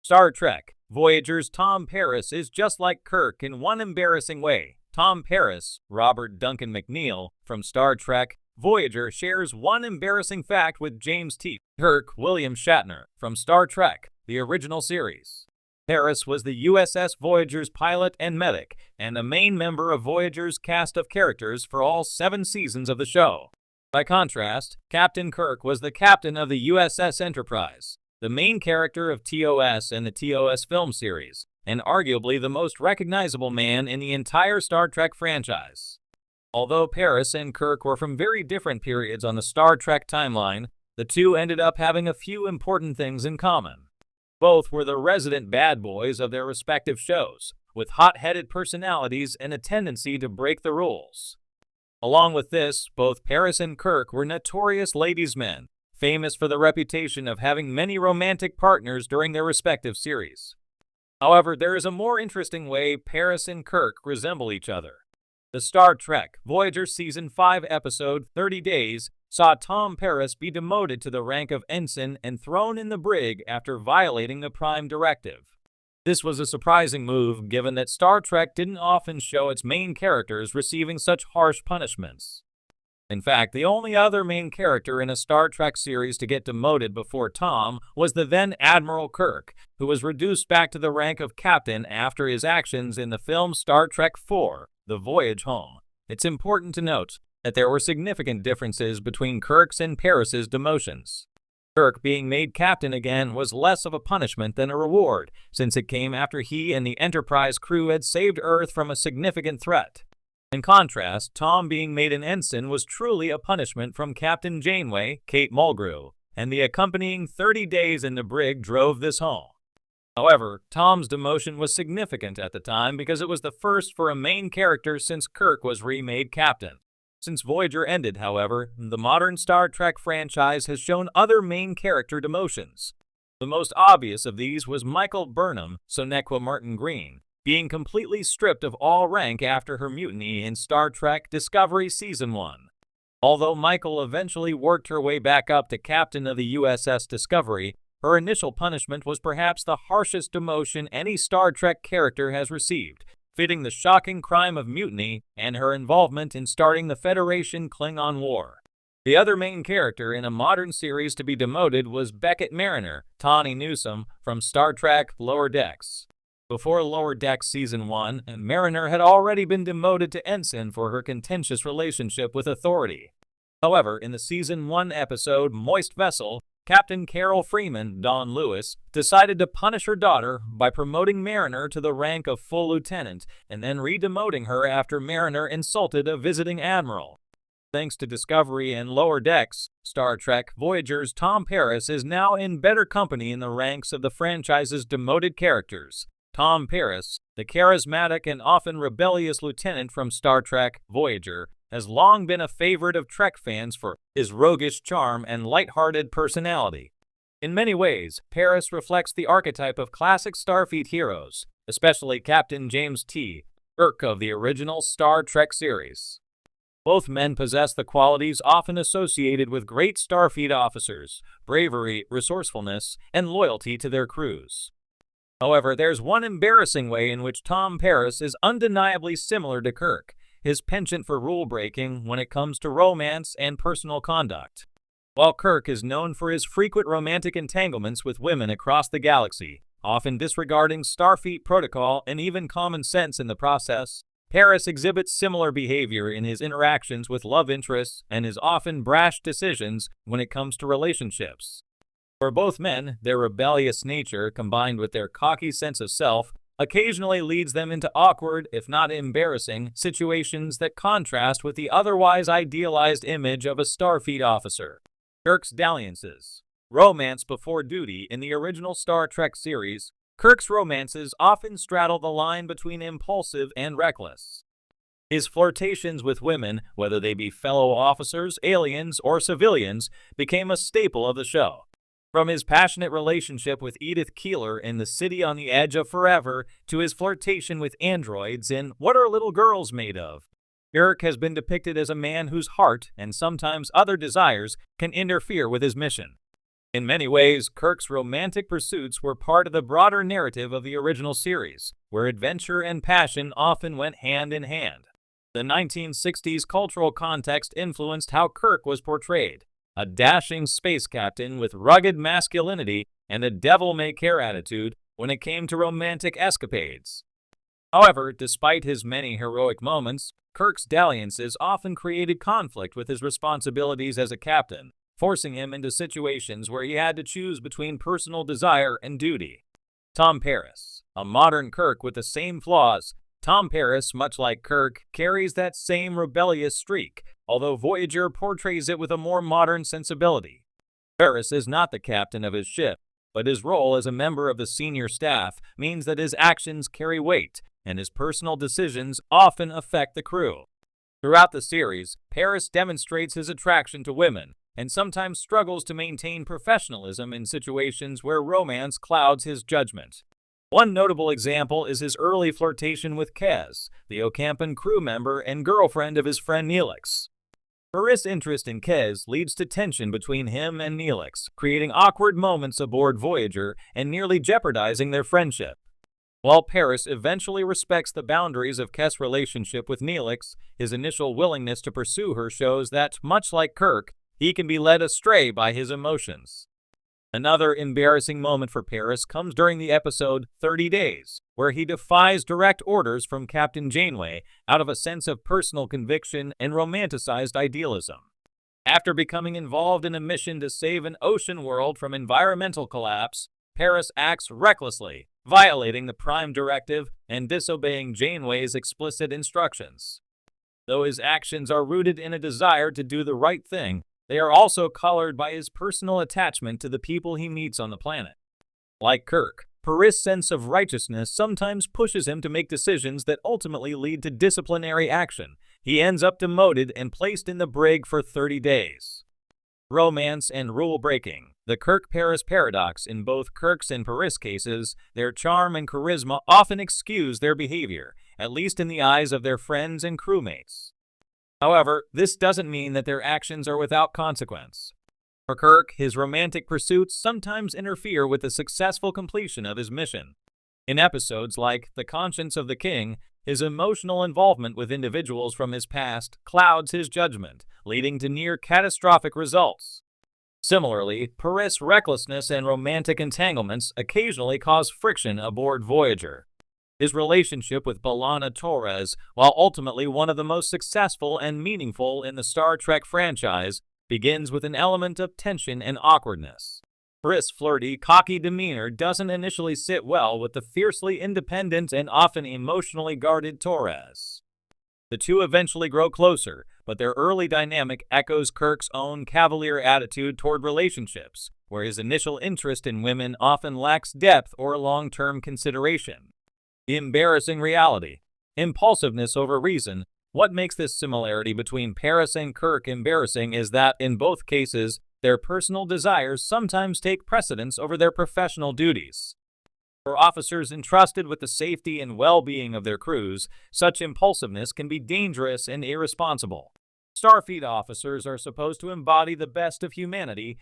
Star Trek Voyager's Tom Paris is just like Kirk in one embarrassing way. Tom Paris, Robert Duncan McNeil, from Star Trek Voyager shares one embarrassing fact with James T. Kirk, William Shatner, from Star Trek, the original series. Paris was the USS Voyager's pilot and medic, and a main member of Voyager's cast of characters for all 7 seasons of the show. By contrast, Captain Kirk was the captain of the USS Enterprise, the main character of TOS and the TOS film series, and arguably the most recognizable man in the entire Star Trek franchise. Although Paris and Kirk were from very different periods on the Star Trek timeline, the two ended up having a few important things in common. Both were the resident bad boys of their respective shows, with hot-headed personalities and a tendency to break the rules. Along with this, both Paris and Kirk were notorious ladies' men, famous for the reputation of having many romantic partners during their respective series. However, there is a more interesting way Paris and Kirk resemble each other. The Star Trek Voyager Season 5 episode 30 Days saw Tom Paris be demoted to the rank of ensign and thrown in the brig after violating the Prime Directive. This was a surprising move given that Star Trek didn't often show its main characters receiving such harsh punishments. In fact, the only other main character in a Star Trek series to get demoted before Tom was the then Admiral Kirk, who was reduced back to the rank of captain after his actions in the film Star Trek IV, The Voyage Home. It's important to note that there were significant differences between Kirk's and Paris's demotions. Kirk being made captain again was less of a punishment than a reward, since it came after he and the Enterprise crew had saved Earth from a significant threat. In contrast, Tom being made an ensign was truly a punishment from Captain Janeway, Kate Mulgrew, and the accompanying 30 days in the brig drove this home. However, Tom's demotion was significant at the time because it was the first for a main character since Kirk was remade captain. Since Voyager ended, however, the modern Star Trek franchise has shown other main character demotions. The most obvious of these was Michael Burnham, Sonequa Martin Green, being completely stripped of all rank after her mutiny in Star Trek Discovery Season 1. Although Michael eventually worked her way back up to captain of the USS Discovery, her initial punishment was perhaps the harshest demotion any Star Trek character has received, fitting the shocking crime of mutiny and her involvement in starting the Federation-Klingon War. The other main character in a modern series to be demoted was Beckett Mariner, Tawny Newsome, from Star Trek Lower Decks. Before Lower Decks Season 1, Mariner had already been demoted to ensign for her contentious relationship with authority. However, in the Season 1 episode Moist Vessel, Captain Carol Freeman, Dawn Lewis, decided to punish her daughter by promoting Mariner to the rank of full lieutenant and then re-demoting her after Mariner insulted a visiting admiral. Thanks to Discovery and Lower Decks, Star Trek Voyager's Tom Paris is now in better company in the ranks of the franchise's demoted characters. Tom Paris, the charismatic and often rebellious lieutenant from Star Trek Voyager, has long been a favorite of Trek fans for his roguish charm and light-hearted personality. In many ways, Paris reflects the archetype of classic Starfleet heroes, especially Captain James T. Kirk of the original Star Trek series. Both men possess the qualities often associated with great Starfleet officers: bravery, resourcefulness, and loyalty to their crews. However, there's one embarrassing way in which Tom Paris is undeniably similar to Kirk: his penchant for rule-breaking when it comes to romance and personal conduct. While Kirk is known for his frequent romantic entanglements with women across the galaxy, often disregarding Starfleet protocol and even common sense in the process, Paris exhibits similar behavior in his interactions with love interests and his often brash decisions when it comes to relationships. For both men, their rebellious nature, combined with their cocky sense of self, occasionally leads them into awkward, if not embarrassing, situations that contrast with the otherwise idealized image of a Starfleet officer. Kirk's dalliances. Romance before duty. In the original Star Trek series, Kirk's romances often straddle the line between impulsive and reckless. His flirtations with women, whether they be fellow officers, aliens, or civilians, became a staple of the show. From his passionate relationship with Edith Keeler in The City on the Edge of Forever to his flirtation with androids in What Are Little Girls Made Of? Kirk has been depicted as a man whose heart, and sometimes other desires, can interfere with his mission. In many ways, Kirk's romantic pursuits were part of the broader narrative of the original series, where adventure and passion often went hand in hand. The 1960s cultural context influenced how Kirk was portrayed, a dashing space captain with rugged masculinity and a devil-may-care attitude when it came to romantic escapades. However, despite his many heroic moments, Kirk's dalliances often created conflict with his responsibilities as a captain, forcing him into situations where he had to choose between personal desire and duty. Tom Paris, a modern Kirk with the same flaws. Tom Paris, much like Kirk, carries that same rebellious streak, although Voyager portrays it with a more modern sensibility. Paris is not the captain of his ship, but his role as a member of the senior staff means that his actions carry weight, and his personal decisions often affect the crew. Throughout the series, Paris demonstrates his attraction to women, and sometimes struggles to maintain professionalism in situations where romance clouds his judgment. One notable example is his early flirtation with Kez, the Ocampan crew member and girlfriend of his friend Neelix. Paris' interest in Kez leads to tension between him and Neelix, creating awkward moments aboard Voyager and nearly jeopardizing their friendship. While Paris eventually respects the boundaries of Kes' relationship with Neelix, his initial willingness to pursue her shows that, much like Kirk, he can be led astray by his emotions. Another embarrassing moment for Paris comes during the episode 30 Days, where he defies direct orders from Captain Janeway out of a sense of personal conviction and romanticized idealism. After becoming involved in a mission to save an ocean world from environmental collapse, Paris acts recklessly, violating the Prime Directive and disobeying Janeway's explicit instructions. Though his actions are rooted in a desire to do the right thing, they are also colored by his personal attachment to the people he meets on the planet. Like Kirk, Paris' sense of righteousness sometimes pushes him to make decisions that ultimately lead to disciplinary action. He ends up demoted and placed in the brig for 30 days. Romance and rule-breaking. The Kirk-Paris paradox. In both Kirk's and Paris cases, their charm and charisma often excuse their behavior, at least in the eyes of their friends and crewmates. However, this doesn't mean that their actions are without consequence. For Kirk, his romantic pursuits sometimes interfere with the successful completion of his mission. In episodes like The Conscience of the King, his emotional involvement with individuals from his past clouds his judgment, leading to near-catastrophic results. Similarly, Paris' recklessness and romantic entanglements occasionally cause friction aboard Voyager. His relationship with B'Elanna Torres, while ultimately one of the most successful and meaningful in the Star Trek franchise, begins with an element of tension and awkwardness. Paris' flirty, cocky demeanor doesn't initially sit well with the fiercely independent and often emotionally guarded Torres. The two eventually grow closer, but their early dynamic echoes Kirk's own cavalier attitude toward relationships, where his initial interest in women often lacks depth or long-term consideration. The embarrassing reality. Impulsiveness over reason. What makes this similarity between Paris and Kirk embarrassing is that, in both cases, their personal desires sometimes take precedence over their professional duties. For officers entrusted with the safety and well-being of their crews, such impulsiveness can be dangerous and irresponsible. Starfleet officers are supposed to embody the best of humanity,